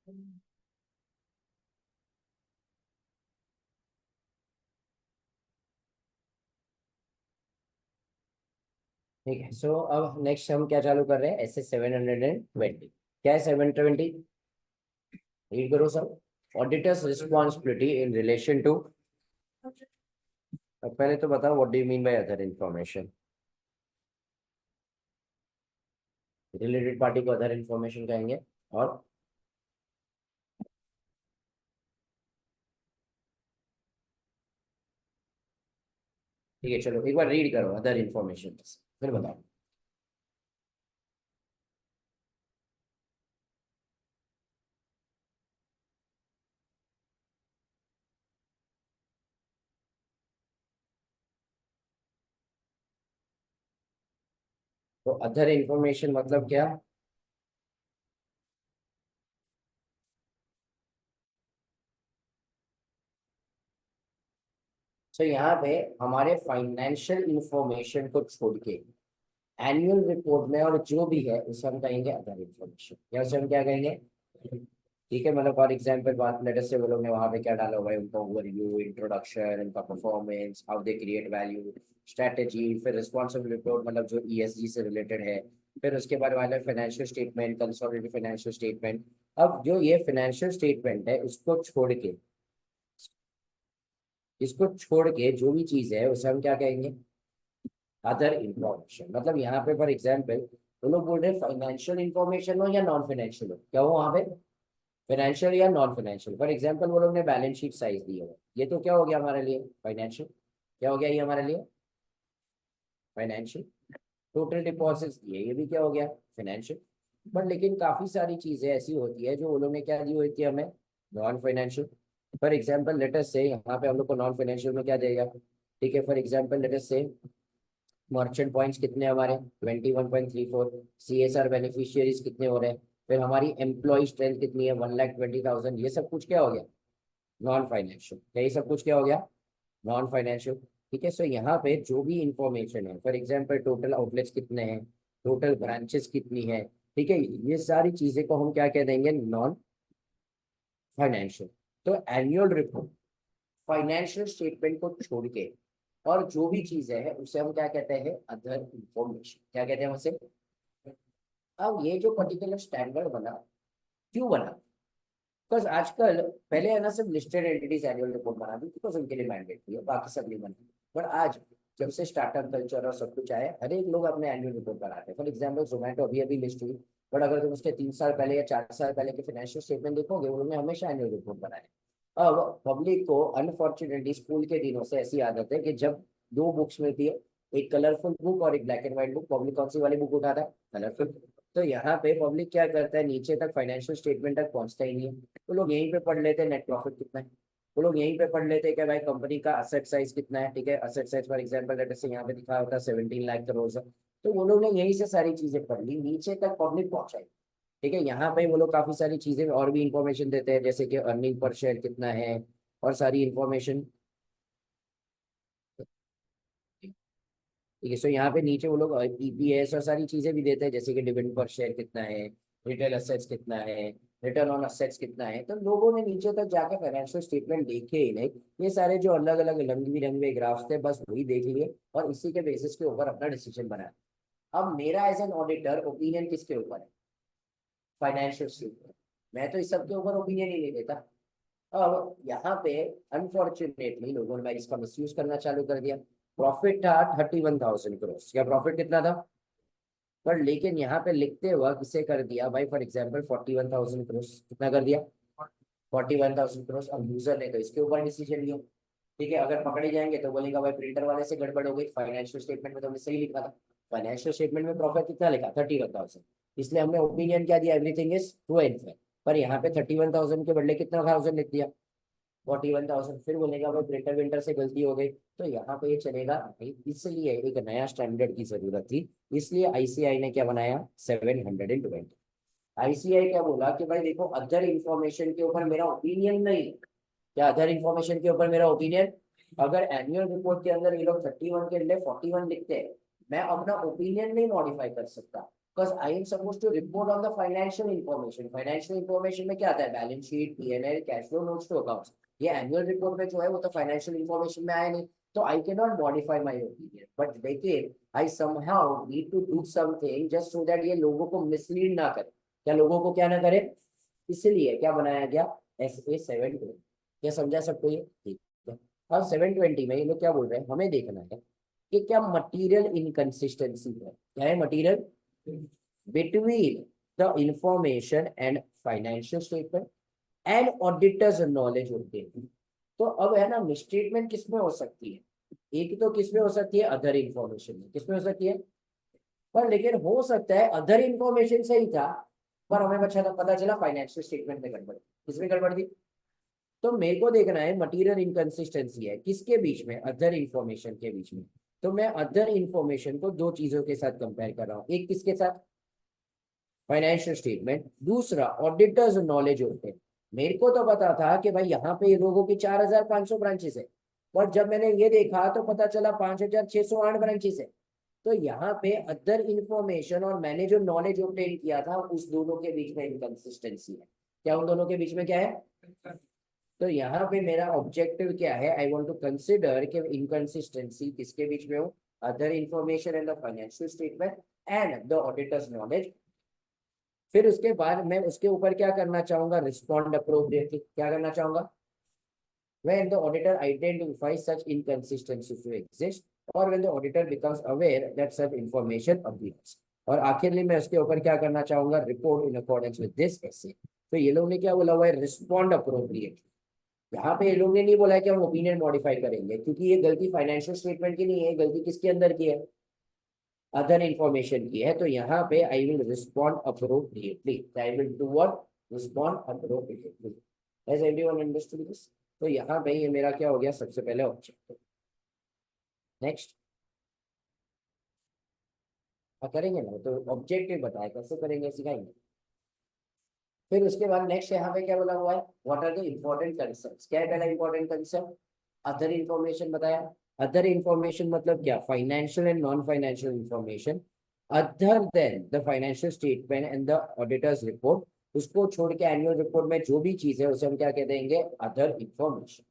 ठीक है, सो अब नेक्स्ट हम क्या चालू कर रहे हैं, ऐसे 720। क्या है 720? रीड करो सब। Auditors responsibility in relation to. अब पहले तो बताओ what do you mean by other information. Related party को अदर इन्फॉर्मेशन कहेंगे। और ठीक है, चलो एक बार रीड करो अदर इन्फॉर्मेशन, फिर बताओ। तो अदर इन्फॉर्मेशन मतलब क्या? तो यहाँ पे हमारे फाइनेंशियल इंफॉर्मेशन को छोड़ के एनुअल रिपोर्ट में और जो भी है उसे हम कहेंगे अदर इन्फॉर्मेशन, या उसे हम क्या कहेंगे? ठीक है, मतलब फॉर एग्जांपल बात लेटर से वो लोग ने वहां पे क्या डाला हुआ है, उनका ओवरव्यू, इंट्रोडक्शन, उनका performance, how they create value, strategy, फिर रिस्पॉन्सिबल रिपोर्ट मतलब जो ईएसजी से रिलेटेड है, फिर उसके बाद वाले financial statement, consolidated financial statement. अब जो ये फाइनेंशियल स्टेटमेंट है उसको छोड़ के, इसको छोड़ के जो भी चीज है उसे हम क्या कहेंगे? Other information. मतलब यहाँ पे फॉर एग्जाम्पल वो लोग बोल रहे हैं फाइनेंशियल इंफॉर्मेशन हो या नॉन फाइनेंशियल हो, क्या हो वहाँ पे? फाइनेंशियल या नॉन फाइनेंशियल। फॉर एग्जाम्पल वो लोग ने बैलेंस शीट साइज दी है, ये तो क्या हो गया हमारे लिए? फाइनेंशियल। क्या हो गया ये हमारे लिए? फाइनेंशियल। टोटल डिपॉजिट्स दिए, ये भी क्या हो गया? फाइनेंशियल। बट लेकिन काफी सारी चीजें ऐसी होती है जो वो लोग ने क्या दी होती है हमें, non financial. For example let's say यहाँ पे हम लोग को नॉन फाइनेंशियल में क्या देगा? ठीक है, for example let's say merchant points कितने हमारे 21.34, CSR बेनिफिशियरीज कितने हो रहे हैं, फिर हमारी एम्प्लॉय स्ट्रेंथ कितनी है 1,20,000, ये सब कुछ क्या हो गया? Non financial. क्या ये सब कुछ क्या हो गया? Non financial. ठीक है, सो यहाँ पे जो भी इंफॉर्मेशन है, फॉर एग्जाम्पल टोटल आउटलेट्स कितने हैं, टोटल ब्रांचेस कितनी है, ठीक है, ये सारी चीजें को हम क्या कह देंगे? Non financial. तो एनुअल रिपोर्ट फाइनेंशियल स्टेटमेंट को छोड़ के और जो भी चीजें हैं उसे हम क्या कहते हैं? Other information. क्या कहते हैं उसे? अब ये जो पर्टिकुलर स्टैंडर्ड बना, क्यों बना? बिकॉज आजकल, पहले है ना सिर्फ लिस्टेड एंटिटीज एनुअल रिपोर्ट बनाती बिकॉज उनके लिए मैंडेट थी, बाकी सब नहीं बनाती। बट आज जब से स्टार्टअप कल्चर और सब कुछ आया, हर एक लोग अपने एनुअल रिपोर्ट बनाते हैं। फॉर एग्जाम्पल जोमेटो अभी अभी लिस्ट हुई, बट अगर तुम उसके 3 साल पहले या 4 साल पहले के फाइनेंशियल स्टेटमेंट देखोगे, उन्होंने हमेशा एनुअल रिपोर्ट बनाए। अब पब्लिक को अनफॉर्चुनेटली स्कूल के दिनों से ऐसी आदत है कि जब दो बुक्स मिलती है, एक कलरफुल बुक और एक black and white book, public कौन सी वाली बुक उठाता है? कलरफुल। तो यहाँ पे पब्लिक क्या करता है, नीचे तक फाइनेंशियल स्टेटमेंट तक पहुंचता ही नहीं है। वो लोग यहीं पे पढ़ लेते हैं नेट प्रॉफिट कितना है, वो लोग यहीं पे पढ़ लेते हैं कि भाई कंपनी का असेट साइज कितना है। ठीक है, asset size for example letter से यहाँ पे दिखा होता है 17 लाख करोड़ है। तो वो लोग ने यहीं से सारी चीजें पढ़ ली, नीचे तक पब्लिक पहुंचाई। ठीक है, यहाँ पे वो लोग काफी सारी चीजें और भी इंफॉर्मेशन देते हैं, जैसे कि अर्निंग पर शेयर कितना है और सारी इंफॉर्मेशन। ठीक है, सो यहाँ पे नीचे वो लोग ईपीएस और सारी चीजें भी देते हैं, जैसे कि डिविडेंड पर शेयर कितना है, रिटेल असेट्स कितना है, रिटर्न ऑन असेट्स कितना है। तो लोगों ने नीचे तक जाके फाइनेंशियल स्टेटमेंट देखे ही नहीं, ये सारे जो अलग अलग रंग बिरंगे ग्राफ्स थे बस वही देख लिए और इसी के बेसिस के ऊपर अपना डिसीजन बनाया। अब मेरा एज एन ऑडिटर ओपिनियन किसके ऊपर है? Financial statement. मैं तो इस सब के ऊपर ओपिनियन ही नहीं देता। अब यहाँ पे अनफॉर्चुनेटली लोगों ने इसका मिसयूज करना चालू कर दिया। प्रॉफिट था 31,000 करोड़, क्या प्रॉफिट कितना था? पर लेकिन यहाँ पे लिखते हुआ किसे कर दिया भाई, फॉर एग्जाम्पल 41,000 करोड़, कितना कर दिया? 41,000 करोड़। अब यूजर ने तो इसके ऊपर डिसीजन लिया। ठीक है, अगर पकड़े जाएंगे तो बोलेगा भाई प्रिंटर वाले से गड़बड़ हो गई, फाइनेंशियल स्टेटमेंट में तो हमने सही लिखा था। फाइनेंशियल स्टेटमेंट में प्रॉफिट कितना लिखा? 31,000। इसलिए हमने ओपिनियन क्या दिया? Everything is true and fair. पर यहाँ पे 31,000 के बदले कितना थाउजेंड लिख दिया? 41,000। फिर बोलेगा भाई प्रिंटर विंटर से गलती हो गई। तो यहाँ पे ये चलेगा नहीं, इसलिए एक नया स्टैंडर्ड की जरूरत थी। इसलिए आईसीआई ने क्या बनाया? 720। आईसीआई क्या बोला कि भाई देखो, अदर इंफॉर्मेशन के ऊपर मेरा ओपिनियन नहीं। क्या अदर इंफॉर्मेशन के ऊपर मेरा ओपिनियन? अगर एनुअल रिपोर्ट के अंदर ये लोग 31 के लिए 41 लिखते हैं, मैं अपना ओपिनियन नहीं मॉडिफाई कर सकता। Because I am suppose to report on the financial information. Financial information में क्या आता है, balance sheet, PNL, cash flow, notes to accounts. ये एनुअल रिपोर्ट में जो है वो तो फाइनेंशियल इन्फॉर्मेशन में आया नहीं, तो I can not modify my opinion, but लेकिन I somehow need to do something just so that ये लोगों को मिसलीड ना करे। क्या लोगों को क्या ना करे, इसलिए क्या बनाया गया, SA 720। क्या समझा सबको ये, ठीक है। अब 720 में ये लोग क्या बोल रहे हैं, हमें देखना है कि क्या मटीरियल इनकंसिस्टेंसी है, क्या है material between the information and financial statement and auditor's knowledge होते हैं। तो अब है ना, मिसस्टेटमेंट किसमें हो सकती है, एक तो किसमें हो सकती है, अदर इंफॉर्मेशन में। किसमें हो सकती है, पर लेकिन हो सकता है अदर इंफॉर्मेशन से ही था, पर हमें पता चला फाइनेंशियल स्टेटमेंट में गड़बड़। किसमें गड़बड़ थी, तो मेरे को देखना है मटीरियल इनकंसिस्टेंसी है किसके बीच में, अदर इंफॉर्मेशन के बीच में। तो मैं अदर इंफॉर्मेशन को दो चीजों के साथ कंपेयर कर रहा हूँ, एक किसके साथ, फाइनेंशियल स्टेटमेंट, दूसरा ऑडिटर्स नॉलेज होते हैं। मेरे को तो पता था कि भाई यहाँ पे ये लोगों की 4,500 ब्रांचेस है, पर जब मैंने ये देखा तो पता चला 5,608 ब्रांचेस है। तो यहाँ पे अदर इंफॉर्मेशन और मैंने जो नॉलेज ऑब्टेन किया था उस दोनों के बीच में इनकंसिस्टेंसी है। क्या उन दोनों के बीच में क्या है, तो यहाँ पे मेरा ऑब्जेक्टिव क्या है, आई वांट टू कंसिडर कि इनकंसिस्टेंसी किसके बीच में हो, other information and the financial statement and the auditors knowledge. फिर उसके बाद मैं उसके ऊपर क्या करना चाहूंगा, रिस्पॉन्ड अप्रोप्रिएटली। क्या करना चाहूंगा, when the auditor identifies such inconsistencies to exist or when the auditor becomes aware that such information appears। और आखिर में मैं उसके ऊपर क्या करना चाहूंगा, report in accordance with this ऐसे। तो ये लोग ने क्या बोला हुआ है, रिस्पॉन्ड अप्रोप्रिएटली। यहाँ पे ये लोग ने नहीं बोला है कि हम ओपिनियन मॉडिफाई करेंगे, क्योंकि ये गलती फाइनेंशियल स्टेटमेंट की नहीं है, गलती किसके अंदर की है, अदर इंफॉर्मेशन की है। तो यहाँ पे I will respond appropriately, I will do what, respond appropriately. Has everyone understood this. तो यहाँ पे ये मेरा क्या हो गया, सबसे पहले ऑब्जेक्टिव। नेक्स्ट करेंगे ना, तो ऑब्जेक्टिव बताए कैसे करेंगे, सिखाएंगे। फिर उसके बाद नेक्स्ट यहाँ पे क्या बोला हुआ है, what are the important concerns. क्या है पहला इंपॉर्टेंट कंसर्न, अदर इंफॉर्मेशन बताया। अदर इंफॉर्मेशन मतलब क्या, financial and non financial information other than the financial statement and the auditors report. उसको छोड़ के एनुअल रिपोर्ट में जो भी चीज है उसे हम क्या कह देंगे, अदर इंफॉर्मेशन।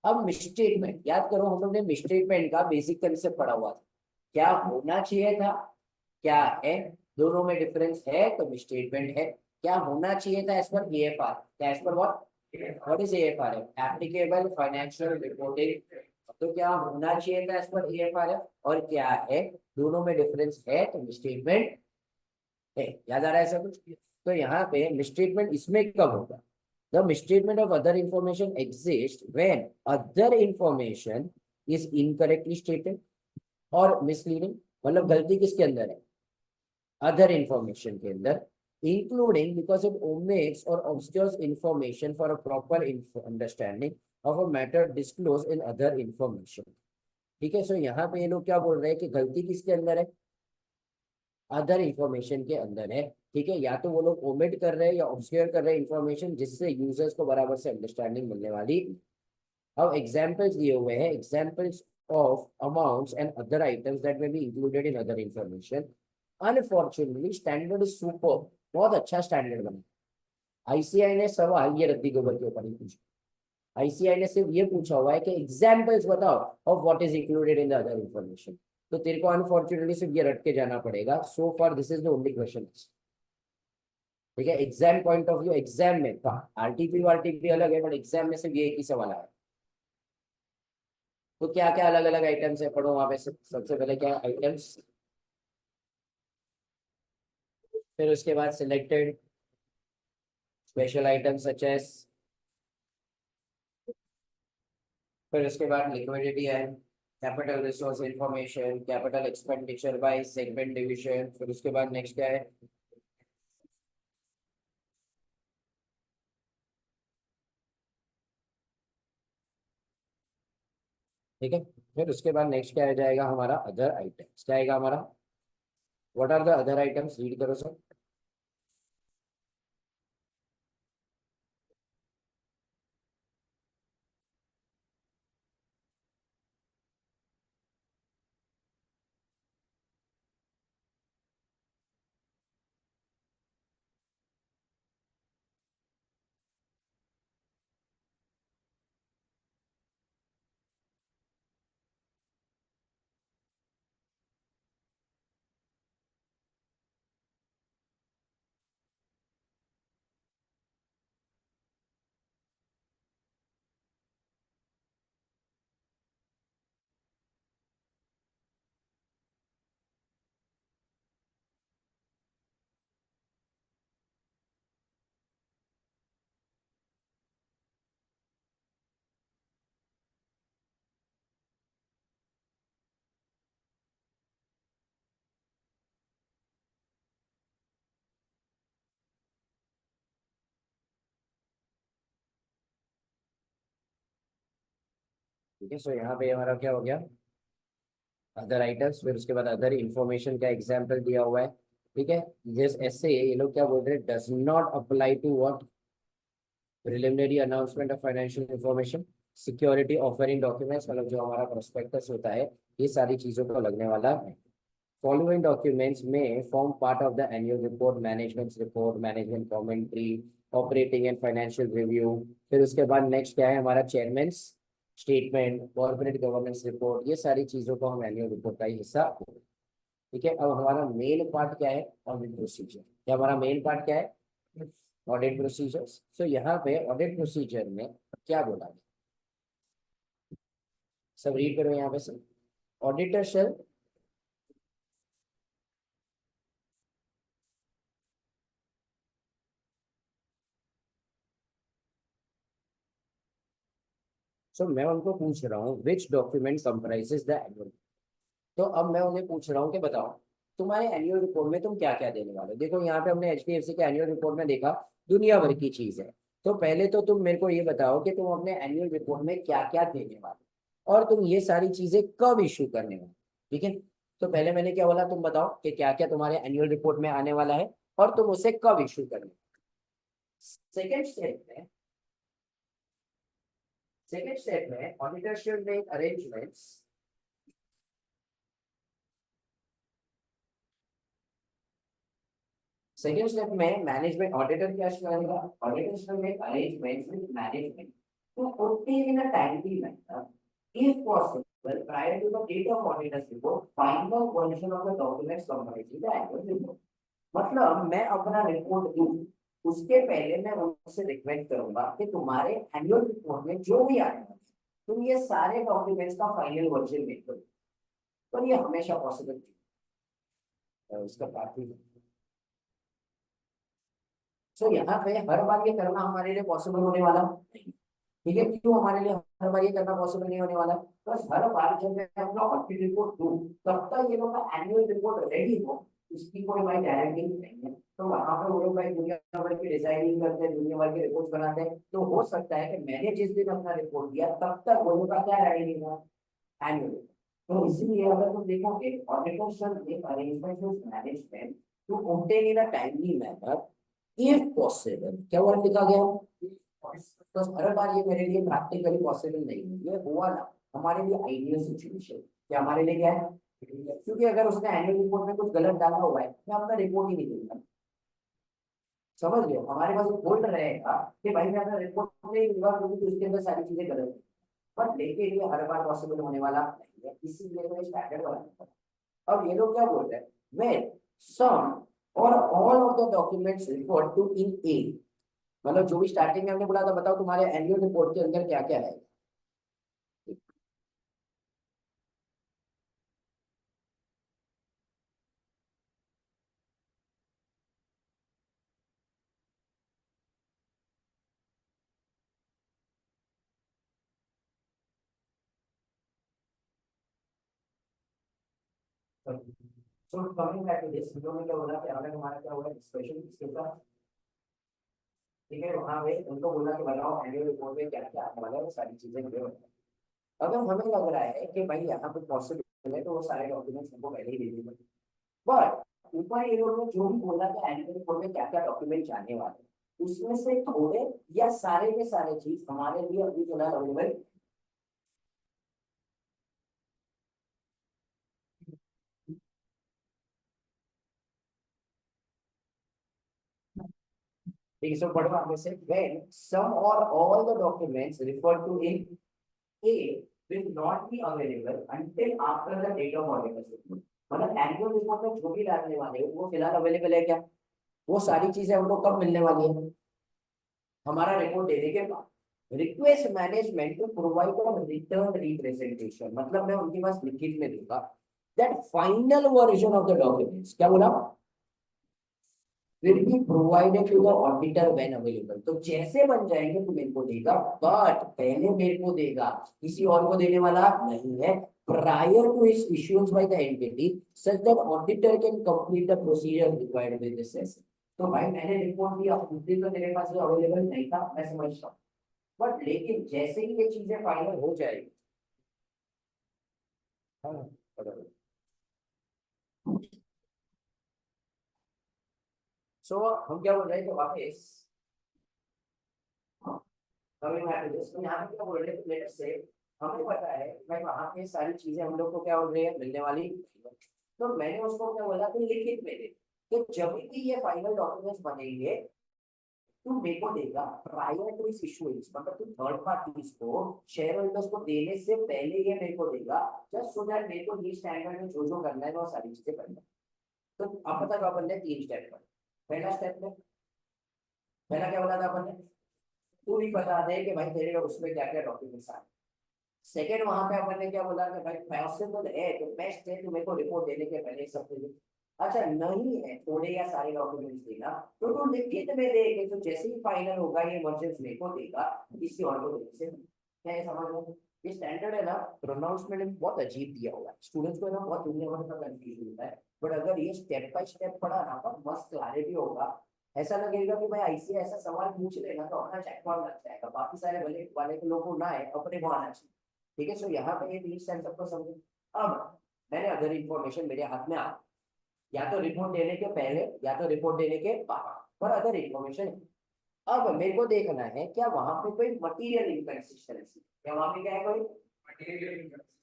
अब मिसस्टेटमेंट याद करो, हम लोग ने मिसस्टेटमेंट का बेसिक कंसेप्ट पढ़ा हुआ था, क्या होना चाहिए था, क्या है, दोनों में डिफरेंस है तो मिसस्टेटमेंट है। क्या होना चाहिए था एज पर एएफआर, क्या as per what is AFR, applicable financial reporting. तो क्या होना चाहिए था एज पर एएफआर और क्या है, दोनों में डिफरेंस है तो मिसस्टेटमेंट है। याद आ रहा है ऐसा कुछ, तो यहाँ पे मिसस्टेटमेंट इसमें कब होगा, the misstatement of other information exists when other information is incorrectly stated और misleading। मतलब गलती किसके अंदर है, अदर इंफॉर्मेशन के अंदर, including because it omits or obscures information for a proper understanding of a matter disclosed in other information। ठीक है, सो यहाँ पे ये लोग क्या बोल रहे हैं कि गलती किसके अंदर है, अदर इंफॉर्मेशन के अंदर है। ठीक है, या तो वो लोग ओमिट कर रहे हैं या ऑब्सक्योर कर रहे हैं इंफॉर्मेशन जिससे यूजर्स को बराबर से अंडरस्टैंडिंग मिलने वाली। अब एग्जांपल्स दिए हुए हैं, examples of amounts and other items that may be included in other information. Unfortunately standard is super, बहुत अच्छा स्टैंडर्ड बना। आईसीआई ने सवाल ये रद्दी गोबर के ऊपर ही पूछा। आईसीआई ने सिर्फ ये पूछा हुआ है कि एग्जाम्पल्स बताओ of what is included in the other information. तो तेरे को अनफॉर्चुनेटली सिर्फ ये रट के जाना पड़ेगा, so for this is the only question. ठीक है, exam point of view, exam में था, आरटीपी वारटीपी अलग है, बट एग्जाम में सिर्फ ये एक ही सवाल आया। तो क्या क्या अलग अलग आइटम्स है, पढ़ो वहां पे सबसे पहले क्या आइटम्स, फिर उसके बाद selected special items such as, फिर उसके बाद लिक्विडिटी है, capital resource information, capital expenditure by segment division. फिर उसके बाद नेक्स्ट क्या है, ठीक है, फिर उसके बाद नेक्स्ट क्या आ जाएगा हमारा, अदर आइटम्स। क्या आएगा हमारा, what are the other items, read करो सर। ठीक है, सो यहाँ पे हमारा क्या हो गया, अदर आइटम्स, फिर उसके बाद अदर इंफॉर्मेशन का एग्जाम्पल दिया हुआ है। ठीक है, जिस ऐसे ये लोग क्या बोल रहे हैं, does not apply to what, preliminary announcement of financial information, security offering documents, मतलब जो हमारा प्रोस्पेक्टस होता है, ये सारी चीजों को लगने वाला है। फॉलोइंग डॉक्यूमेंट्स में form part of the annual report, management report, management commentary, operating and financial review. फिर उसके बाद नेक्स्ट क्या है हमारा, chairman statement, corporate governance report, ये सारी चीजों को हम एनुअल रिपोर्ट का ही हिस्सा। ठीक है, अब हमारा मेन पार्ट क्या है, ऑडिट प्रोसीजर। क्या हमारा मेन पार्ट क्या है, ऑडिट प्रोसीजर्स। सो यहाँ पे ऑडिट प्रोसीजर में क्या बोला है, सब रीड करो यहाँ पे सब। ऑडिटर शेल सो मैं उनको पूछ रहा हूँ विच डॉक्यूमेंट कंप्राइजेस द एनुअल। तो अब मैं उन्हें पूछ रहा हूँ कि बताओ तुम्हारे एनुअल रिपोर्ट में तुम क्या क्या देने वाले हो। देखो यहाँ पे हमने एचडीएफसी के एनुअल रिपोर्ट में देखा दुनिया भर की चीज है। तो पहले तो तुम मेरे को ये बताओ कि तुम अपने एनुअल रिपोर्ट में क्या क्या देने वाले हो और तुम ये सारी चीजें कब इशू करने वाले। ठीक है, तो पहले मैंने क्या बोला, तुम बताओ कि क्या क्या तुम्हारे एनुअल रिपोर्ट में आने वाला है और तुम उसे कब इशू करने। सेकेंड स्टेप में, auditor should make arrangements. Second step में मैनेजमेंट ऑडिटर क्या करेगा, auditor should make arrangements with management to obtain in a timely manner, if possible, prior to the date of auditor's report, final version of the documents comprising the annual report। मतलब मैं अपना report दूं उसके पहले मैं उनसे request करूंगा कि तुम्हारे एनुअल रिपोर्ट में जो भी आने वाले तुम ये सारे डॉक्यूमेंट्स का फाइनल वर्जन मेक करो। पर ये हमेशा पॉसिबल नहीं है, उसका पार्ट भी। सो यहाँ पे हर बार ये करना हमारे लिए पॉसिबल होने वाला नहीं। ठीक है, क्यों हमारे लिए हर बार ये करना पॉसिबल नहीं होने वाला, बस हर बार जब मैं अपना ऑडिट रिपोर्ट दूं तब तक ये लोग का एनुअल रिपोर्ट रेडी हो, इसकी कोई भाई गारंटी नहीं है। तो वहां पर वो लोग भाई दुनिया भर की डिजाइनिंग करते हैं, दुनिया भर के रिपोर्ट बनाते हैं, तो हो सकता है कि मैंने जिस दिन अपना रिपोर्ट दिया तब तक वो लोग का क्या रेडी नहीं हुआ, एनुअल। तो इसीलिए अगर तुम देखोगे auditor should make arrangements with management to obtain in a timely manner if possible, क्या वर्ड लिखा गया, तो हर बार ये मेरे लिए प्रैक्टिकली पॉसिबल नहीं है, ये हुआ ना हमारे लिए आइडियल सिचुएशन, क्या हमारे लिए क्या है, क्योंकि अगर उसने एनुअल रिपोर्ट में कुछ गलत डाला हुआ है मैं अपना रिपोर्ट ही नहीं दूंगा। समझ लो हमारे पास एक होल्ड रहेगा कि भाई मैं अपना रिपोर्ट नहीं दूंगा क्योंकि उसके अंदर सारी चीजें गलत है। बट लेकिन ये हर बार पॉसिबल होने वाला नहीं है, इसीलिए मैं स्टैंडर्ड बनाना पड़ा। अब ये लोग क्या बोल रहे हैं, when some or all of the documents referred to in A, मतलब जो भी स्टार्टिंग में हमने बोला था बताओ तुम्हारे एनुअल रिपोर्ट के अंदर क्या क्या है। So coming back to this, जो मैं क्या बोला कि अगर हमारा क्या होगा डिस्कशन इसके साथ। ठीक है, वहां पे उनको बोला कि बताओ एनुअल रिपोर्ट में क्या क्या आने वाला है, वो सारी चीजें मुझे बताओ। अगर हमें लग रहा है कि भाई यहाँ पे पॉसिबल है तो वो सारे डॉक्यूमेंट्स हमको पहले ही दे देंगे। बट ऊपर ये लोग ने जो भी बोला कि एनुअल रिपोर्ट में क्या क्या डॉक्यूमेंट आने वाले हैं, उसमें से थोड़े या सारे के सारे चीज हमारे लिए अभी फिलहाल अवेलेबल। ठीक है, सो पढ़ो आगे से, when some or all the documents referred to in A will not be available until after the date of auditor's report। मतलब एनुअल रिपोर्ट में जो भी डालने वाले हो वो फिलहाल अवेलेबल है क्या, वो सारी चीजें हमको कब मिलने वाली है, हमारा रिपोर्ट देने के बाद। Request management to provide a return representation, मतलब मैं उनके पास लिखित में दूंगा that final version of the documents, क्या बोला, will be provided to the auditor when available। तो जैसे बन जाएंगे तो मेरे को देगा, बट पहले मेरे को देगा, किसी और को देने वाला नहीं है। prior to its issuance by the entity such that auditor can complete the procedure required with this session। तो भाई मैंने रिपोर्ट दिया उस दिन तो मेरे पास अवेलेबल नहीं था, मैं समझता हूँ, बट लेकिन जैसे ही ये चीजें फाइनल हो जाएगी सो हम क्या बोल रहे थे वापस, हमें यहाँ पे क्या बोल रहे थे, लेट्स से हमें पता है भाई वहाँ पे सारी चीजें हम लोग को क्या बोल रही है मिलने वाली, तो मैंने उसको क्या बोला कि लिखित में दे, कि जब भी ये फाइनल डॉक्यूमेंट्स बनेंगे तू मेरे को देगा प्रायर टू इस इशूएंस, मतलब तू थर्ड पार्टीज को शेयर होल्डर्स को देने से पहले ये मेरे को देगा, जस्ट सो दैट मेरे को ये स्टैंडर्ड में जो जो करना है वो सारी चीजें करना है। तो अब पता क्या अपन ने 3 स्टेप पर, पहला स्टेप में पहला क्या बोला था अपन ने, तू भी बता दे कि भाई तेरे उसमें क्या क्या डॉक्यूमेंट्स आए। सेकंड वहां पे अपन ने क्या बोला कि भाई पॉसिबल है तो बेस्ट है, तू मेरे को रिपोर्ट देने के पहले सब कुछ, अच्छा नहीं है थोड़े या सारे डॉक्यूमेंट्स देना तो तू लिखित में दे के, तो जैसे ही फाइनल होगा ये मर्चेंट्स मेरे को देगा, किसी और को देने से क्या है, समझ लो ये स्टैंडर्ड है ना। प्रोनाउंसमेंट में बहुत अजीब दिया हुआ है स्टूडेंट्स को ना, बहुत दुनिया भर का कंफ्यूजन होता है, बट अगर ये स्टेप बाय स्टेप पढ़ा ना तो मस्त क्लैरिटी होगा। ऐसा लगेगा कि भाई ऐसे ऐसा सवाल पूछ लेना तो अपना चेकपॉइंट लग जाएगा, बाकी सारे भले वाले के लोगों को ना है अपने को आना चाहिए। ठीक है, सो यहाँ पे ये 3 स्टेप सबको समझो। अब मैंने अदर इन्फॉर्मेशन मेरे हाथ में आ, या तो रिपोर्ट देने के पहले या तो रिपोर्ट देने के बाद, पर अदर इन्फॉर्मेशन है। अब मेरे को देखना है क्या वहां पे कोई मटीरियल इनकंसिस्टेंसी, क्या वहां पे क्या है कोई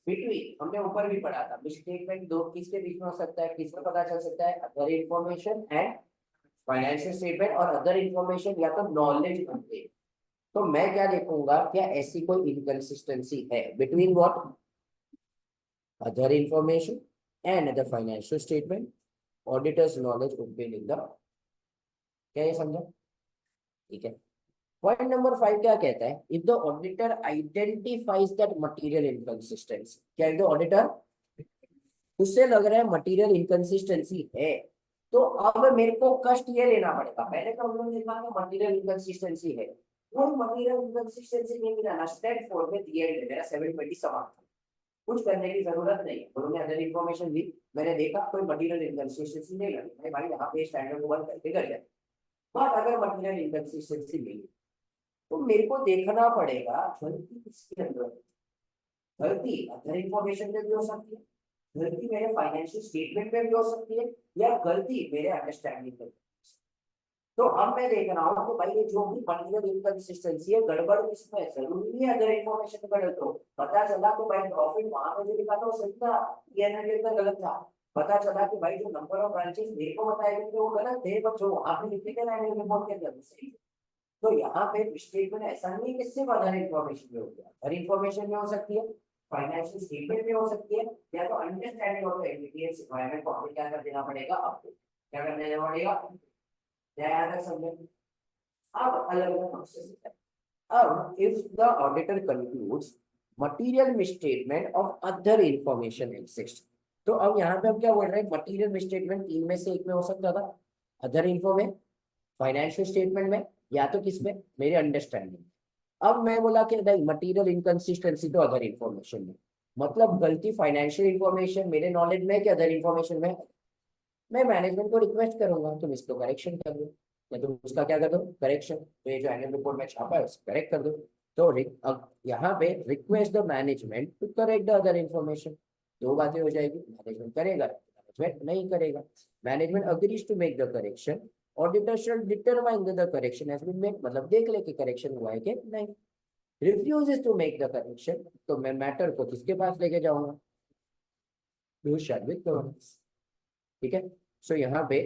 बिटवीन, हमने ऊपर भी पढ़ा था स्टेटमेंट दो किसके बीच में हो सकता है, किसको पता चल सकता है, other information and financial statement, और अदर इन्फॉर्मेशन या तो नॉलेज होते। तो मैं क्या देखूंगा क्या ऐसी कोई इनकंसिस्टेंसी है between what, other information and the financial statement, auditors knowledge obtained in the, क्या ये समझा, ठीक है। पॉइंट नंबर 5 क्या कहता है, if the auditor identifies that material inconsistency, क्या इफ द ऑडिटर, उससे लग रहा है मटेरियल इनकंसिस्टेंसी है, तो अब मेरे को कष्ट ये लेना पड़ेगा, पहले तो हम लोग ने देखा कि मटेरियल इनकंसिस्टेंसी है, वो मटेरियल इनकंसिस्टेंसी नहीं मिला ना, स्टेप 4 में दिया है मेरा 720 सवाल, कुछ करने की जरूरत नहीं, उन्होंने अदर इन्फॉर्मेशन दी, मैंने देखा कोई मटेरियल इनकंसिस्टेंसी नहीं लगी, भाई यहाँ पे स्टैंडर्ड को बंद करके कर जाए। बट अगर मटेरियल इनकंसिस्टेंसी मिली तो मेरे को देखना पड़ेगा गलती किसके अंदर है। गलती अदर इन्फॉर्मेशन में भी हो सकती है, गलती मेरे फाइनेंशियल स्टेटमेंट में भी हो सकती है, या गलती मेरे अंडरस्टैंडिंग में। तो अब मैं देख रहा हूँ कि भाई ये जो भी मटेरियल इनकंसिस्टेंसी है, गड़बड़ किसमें है, जरूरी नहीं है अदर इन्फॉर्मेशन में गलत हो, पता चला कि भाई प्रॉफिट वहां पे जो लिखा था वो सही था, पीएनएल के अंदर गलत था, पता चला कि भाई जो नंबर ऑफ ब्रांचेस मेरे को बताए गए थे वो गलत थे, बट जो वहां पे लिखे थे एनुअल रिपोर्ट के अंदर वो सही थे। तो यहाँ पे स्टेटमेंट ऐसा नहीं है कि सिर्फ अदर इन्फॉर्मेशन में हो गया, हर इन्फॉर्मेशन में हो सकती है, फाइनेंशियल स्टेटमेंट में हो सकती है, या तो understanding of the entities requirement को हमें क्या कर देना पड़ेगा, आपको क्या कर देना पड़ेगा, ध्यान रख समझे। अब अलग अलग प्रोसेस है। अब if the auditor concludes material misstatement of other information exist, तो अब यहाँ पे हम क्या बोल रहे हैं, मटेरियल मिसस्टेटमेंट 3 में से एक में हो सकता था, अदर इन्फो में, फाइनेंशियल स्टेटमेंट में, या तो किसमें, मेरे अंडरस्टैंडिंग। अब मैं बोला कि नहीं मटेरियल इनकंसिस्टेंसी तो अदर इन्फॉर्मेशन में, मतलब गलती फाइनेंशियल इन्फॉर्मेशन मेरे नॉलेज में कि अदर इन्फॉर्मेशन में, मैं मैनेजमेंट को रिक्वेस्ट करूंगा तुम इसको करेक्शन कर दो, या तुम उसका क्या कर दो करेक्शन, तो ये जो एनुअल रिपोर्ट में छापा है उसको करेक्ट कर दो। तो अब यहाँ पे request the management to correct the other information, दो बातें हो जाएगी, मैनेजमेंट करेगा, मैनेजमेंट नहीं करेगा, management agrees to make the correction, auditor shall determine the correction has been made, मतलब देख ले कि करेक्शन हुआ है कि नहीं, refuses to make the correction, तो मैं मैटर को किसके पास लेके जाऊंगा, टू शैडविक गवर्नेंस। ठीक है, सो यहाँ पे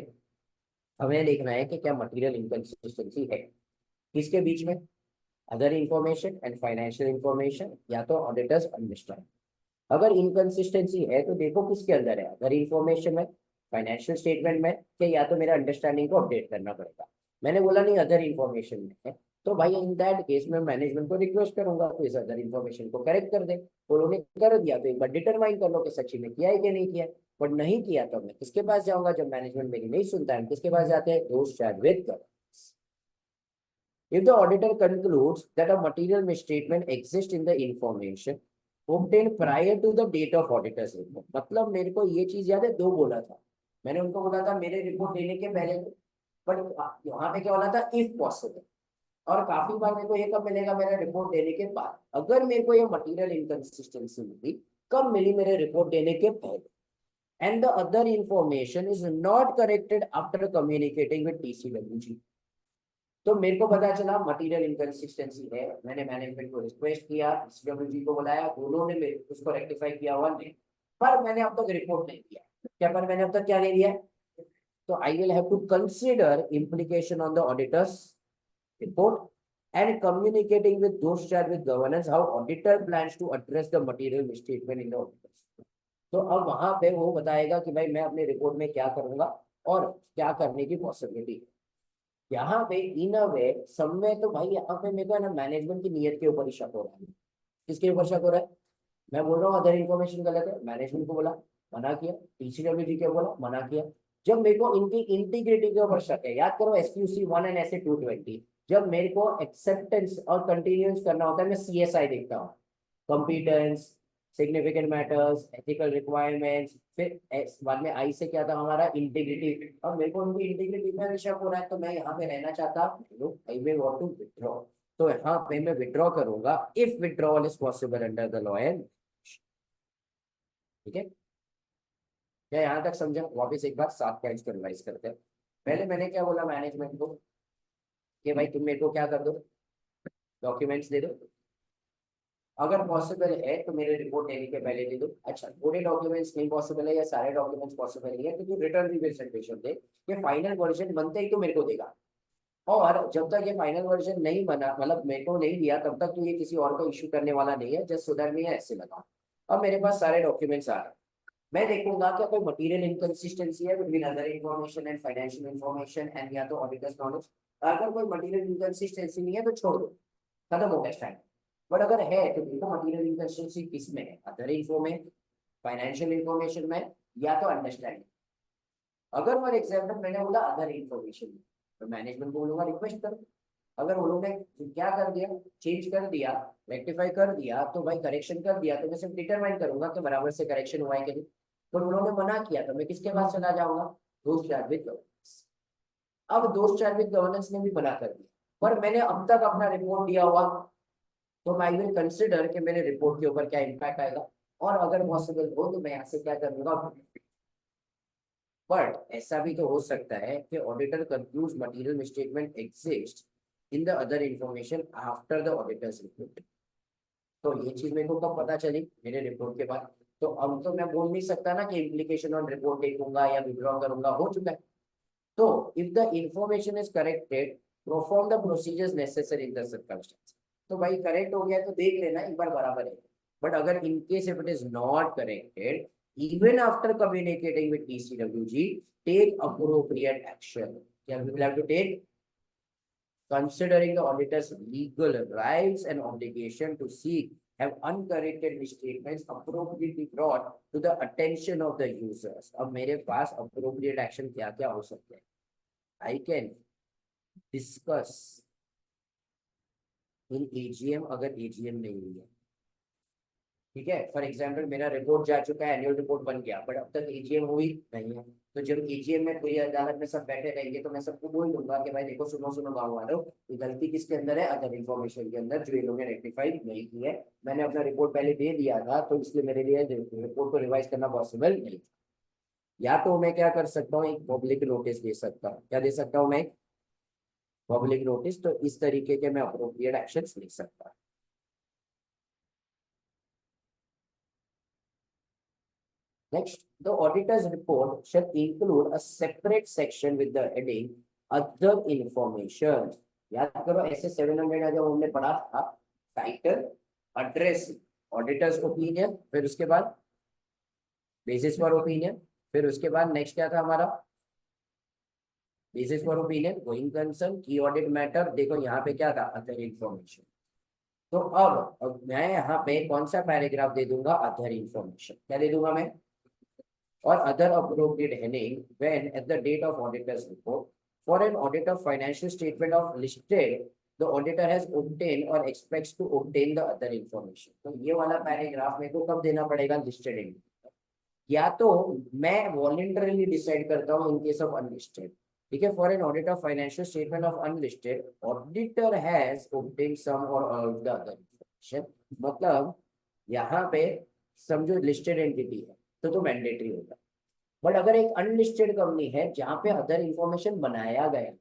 हमें देखना है कि क्या मटेरियल इनकंसिस्टेंसी है, किसके बीच में, other information and financial information, या तो ऑडिटर्स अंडरस्टैंड। अगर इनकंसिस्टेंसी है तो देखो किसके अंदर है, अदर इंफॉर्मेशन में, फाइनेंशियल स्टेटमेंट में, कि या तो मेरा अंडरस्टैंडिंग को अपडेट करना पड़ेगा। मैंने बोला नहीं अदर इंफॉर्मेशन में है, तो भाई इन दैट केस में मैनेजमेंट को रिक्वेस्ट करूंगा तो इस अदर इंफॉर्मेशन को करेक्ट कर दे, और उन्हें कर दिया तो एक बार डिटरमाइन कर लो कि सच्ची में किया है कि नहीं किया, बट नहीं किया तो मैं किसके पास जाऊंगा, जब मैनेजमेंट मेरी नहीं सुनता है किसके पास जाते हैं, दोस्त शायद वेद कर। If the auditor concludes that a material misstatement exists in the information obtained prior to the date of auditor's report, मतलब मेरे को ये चीज याद है, दो बोला था मैंने, उनको बोला था मेरे रिपोर्ट देने के पहले, बट यहाँ पे क्या बोला था, इफ पॉसिबल, और काफी बार मेरे को ये कब मिलेगा, मेरा रिपोर्ट देने के बाद, अगर मेरे को ये मटेरियल इनकंसिस्टेंसी मिली कब मिली? मेरे रिपोर्ट देने के पहले। And the other information is not corrected after communicating with TCWG. तो मेरे को पता चला मटेरियल इनकंसिस्टेंसी है, मैंने मैनेजमेंट को रिक्वेस्ट किया, टीसीडब्ल्यूजी को बुलाया, दोनों ने मेरे उसको रेक्टिफाई किया हुआ नहीं, पर मैंने अब तक रिपोर्ट नहीं दिया। क्या पर मैंने अब तक क्या नहीं दिया? तो I will have to consider implication on the auditors report and communicating with those charged with governance how auditor plans to address the material misstatement in the auditors। तो अब वहां पे वो बताएगा कि भाई मैं अपने रिपोर्ट में क्या करूंगा और क्या करने की पॉसिबिलिटी है। यहाँ पे इन अ वे सब में तो भाई यहाँ पे मेरे को है ना मैनेजमेंट की नीयत के ऊपर ही शक हो रहा है। किसके ऊपर शक हो रहा है? मैं बोल रहा हूँ अदर इन्फॉर्मेशन गलत है, मैनेजमेंट को बोला, मना किया, टीसीडब्ल्यूजी को बोला, मना किया। जब मेरे को इनकी इंटीग्रिटी के ऊपर शक है, याद करो SQC 1 एंड SA 220, जब मेरे को एक्सेप्टेंस और कंटिन्यूस करना होता है मैं CSI देखता हूँ, competence, significant matters, ethical requirements, फिर बाद में आई से क्या था हमारा? इंटीग्रिटी। और मेरे को उनकी इंटीग्रिटी में शक हो रहा है, तो मैं यहाँ पे रहना चाहता हूँ, I will want to withdraw. तो यहाँ पे मैं विथड्रॉ करूंगा if withdrawal is possible under the law and. ठीक है, क्या यहाँ तक समझा? वापिस एक बार 7 पॉइंट्स को रिवाइज करते हैं। पहले मैंने क्या बोला मैनेजमेंट को कि भाई तुम मेरे को क्या कर दो? डॉक्यूमेंट्स दे दो, अगर पॉसिबल है तो मेरे रिपोर्ट देने के पहले दे दो। अच्छा, पूरे डॉक्यूमेंट्स नहीं पॉसिबल है या सारे डॉक्यूमेंट्स पॉसिबल नहीं है तो तू रिटर्न रिप्रेजेंटेशन दे, ये फाइनल वर्जन बनते ही तो मेरे को देगा। और जब तक ये फाइनल वर्जन नहीं बना, मतलब मेरे को नहीं दिया, तब तक तो ये किसी और को इश्यू करने वाला नहीं है, जस्ट सुधर नहीं है ऐसे लगा। अब मेरे पास सारे डॉक्यूमेंट्स आ रहे हैं, मैं देखूंगा क्या कोई मटेरियल इनकंसिस्टेंसी है between other information and financial information and या तो ऑडिटर्स नॉलेज। अगर कोई मटेरियल इनकंसिस्टेंसी नहीं है तो छोड़ दो, खत्म हो गया स्टाइल। बट अगर है तो देखो मटेरियल इनकंसिस्टेंसी किस में है? अदर इन्फो में, फाइनेंशियल इन्फॉर्मेशन में, या तो अंडरस्टैंडिंग। अगर फॉर एग्जाम्पल मैंने बोला अदर इन्फॉर्मेशन, तो मैनेजमेंट को बोलूंगा रिक्वेस्ट करो। अगर उन्होंने क्या कर दिया, चेंज कर दिया, रेक्टिफाई कर दिया, तो भाई करेक्शन कर दिया, तो मैं सिर्फ डिटरमाइन करूंगा कि बराबर से करेक्शन हुआ है कि नहीं। तो उन्होंने मना किया तो मैं किसके पास चला जाऊंगा? दोस्त चार्ज विद गवर्नेंस। अब दोस्त चार्ज विद गवर्नेंस ने भी मना कर दिया, पर मैंने अब तक अपना रिपोर्ट दिया हुआ, तो आई विल कंसिडर कि मेरे रिपोर्ट के ऊपर क्या इम्पैक्ट आएगा, और अगर पॉसिबल हो तो मैं यहाँ से क्या करूंगा। बट ऐसा भी तो हो सकता है कि auditor concludes material misstatement exist in the other information after the auditors report. तो ये चीज मेरे को कब पता चली? मेरे रिपोर्ट के बाद। तो अब तो मैं बोल नहीं सकता ना कि इम्प्लीकेशन ऑन रिपोर्ट देखूंगा या विड्रॉ करूंगा, हो चुका है। तो if the information is corrected, perform the procedures necessary in the circumstance. तो भाई करेक्ट हो गया तो देख लेना एक बार बराबर है। बट अगर in case if it is not corrected, even after communicating with TCWG, take appropriate action. Yeah, we will have to take, considering the auditor's legal rights and obligation to seek have uncorrected misstatements appropriately brought to the attention of the users. अब मेरे पास appropriate action क्या क्या हो सकते हैं? I can discuss in AGM अगर AGM नहीं हुई है। ठीक है, फॉर एग्जाम्पल मेरा रिपोर्ट जा चुका है, एनुअल रिपोर्ट बन गया, बट अब तक एजीएम हुई नहीं है। तो जब एजीएम में कोई अदालत में सब बैठे रहेंगे तो मैं सबको बोल दूंगा कि भाई देखो सुनो सुनो गाँव वालों, ये गलती किसके अंदर है? अदर इन्फॉर्मेशन के अंदर, जो इन्होंने रेक्टिफाई नहीं की है। मैंने अपना रिपोर्ट पहले दे दिया था, तो इसलिए मेरे लिए रिपोर्ट को रिवाइज करना पॉसिबल नहीं था। या तो मैं क्या कर सकता हूँ, एक पब्लिक नोटिस दे सकता हूँ। क्या दे सकता हूँ मैं? Public notice. तो इस तरीके के मैं अप्रोप्रिएट एक्शन ले सकता हूँ। Next, the auditor's report shall include a separate section with the heading other information. याद करो ऐसे 700 जब हमने पढ़ा था, टाइटल, एड्रेस, ऑडिटर्स ओपिनियन, फिर उसके बाद बेसिस फॉर ओपिनियन, फिर उसके बाद नेक्स्ट क्या था हमारा? Basis for opinion, going concern, की ऑडिट मैटर। देखो यहाँ पे क्या था? Other information. तो अब मैं यहाँ पे कौन सा पैराग्राफ दे दूंगा? Other information. क्या दे दूंगा मैं? or other appropriate heading when at the date of auditor's report for an audit of financial statement of listed the auditor has obtained or expects to obtain the other information। तो ये वाला paragraph मेरे को कब देना पड़ेगा? Listed in, या तो मैं वॉलंटरली डिसाइड करता हूँ इन केस ऑफ अनलिस्टेड। ठीक है, for an audit of financial statement of unlisted auditor has obtained some or all of the other information। मतलब यहाँ पे समझो लिस्टेड एंटिटी है तो मैंडेटरी होगा। बट अगर एक अनलिस्टेड कंपनी है जहां पे अदर इंफॉर्मेशन बनाया गया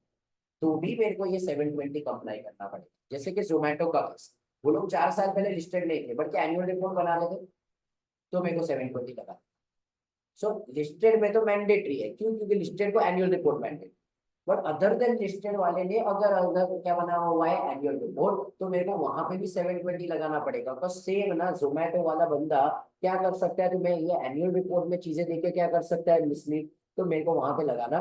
तो भी मेरे को ये 720 कंप्लाई करना पड़ेगा। जैसे कि जोमेटो का केस, वो लोग 4 साल पहले लिस्टेड नहीं थे बट क्या एनुअल रिपोर्ट बना लेते तो मेरे को 720 लगा। सो लिस्टेड में तो मैंडेटरी है, क्यों? क्योंकि लिस्टेड को annual report mandatory. But other than listed वाले ने अगर अगर क्या बना हुआ है एनुअल रिपोर्ट, तो मेरे को वहां पे भी 720 लगाना पड़ेगा। बस सेम ना, जोमेटो वाला बंदा क्या कर सकता है, तो मैं ये एनुअल रिपोर्ट में चीजें देके क्या कर सकता है, मिसलीड, तो मेरे को वहां पे लगाना।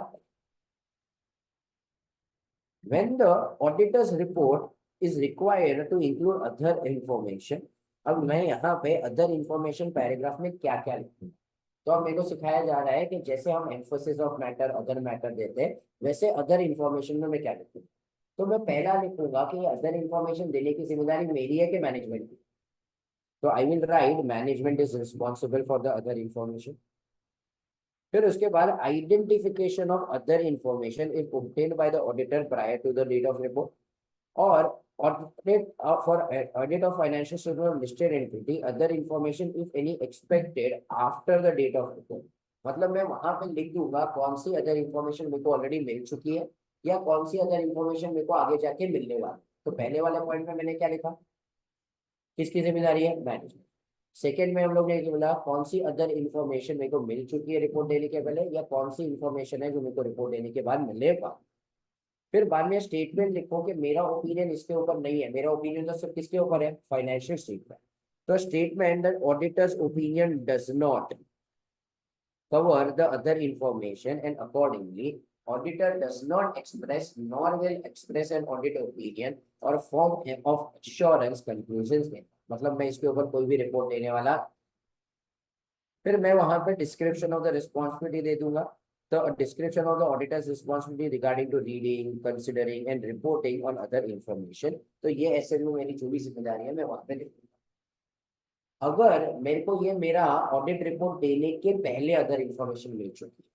When the auditor's report is required to include other information, अब मैं यहाँ पे अदर इंफॉर्मेशन पैराग्राफ में क्या क्या लिखूंगा। तो अब मेरे को सिखाया जा रहा है कि जैसे हम emphasis of matter, other matter देते हैं, वैसे अदर इंफॉर्मेशन में मैं क्या लिखूंगा। तो मैं पहला लिखूंगा कि अदर इंफॉर्मेशन देने की जिम्मेदारी मेरी है कि मैनेजमेंट की। तो I will write management is responsible for the other information. फिर उसके बाद identification of other information is obtained by the auditor prior to the date of report. और audit for audit of financial statement of listed entity, other information if any expected after the date of report। मतलब मैं वहां पे लिख दूंगा कौन सी other information मेरे को ऑलरेडी मिल चुकी है या कौन सी अदर इंफॉर्मेशन मेरे को आगे जाके मिलने वाली। तो पहले वाले पॉइंट में मैंने क्या लिखा, किसकी जिम्मेदारी है, मैनेजमेंट। सेकेंड में हम लोग ने बोला कौन सी अदर इंफॉर्मेशन मेरे को मिल चुकी है रिपोर्ट देने के पहले, या कौन सी इंफॉर्मेशन है जो मेरे को रिपोर्ट देने के बाद मिलेगा। फिर बाद में स्टेटमेंट लिखो कि मेरा ओपिनियन इसके ऊपर नहीं है, मेरा ओपिनियन तो सिर्फ किसके ऊपर है, फाइनेंशियल स्टेटमेंट। तो statement that auditors opinion does not cover the other information and accordingly auditor does not express nor will express an audit opinion or form of assurance conclusions में, मतलब मैं इसके ऊपर कोई भी रिपोर्ट देने वाला। फिर मैं वहां पे डिस्क्रिप्शन ऑफ द रिस्पॉन्सिबिलिटी दे दूंगा। तो description of the auditors responsibility regarding to reading, considering and reporting on other information. तो ये ऐसे में मेरी जो भी जिम्मेदारी है मैं वहां पे लिख दूंगा। अगर मेरे को ये मेरा ऑडिट रिपोर्ट देने के पहले अदर इंफॉर्मेशन मिल चुकी है,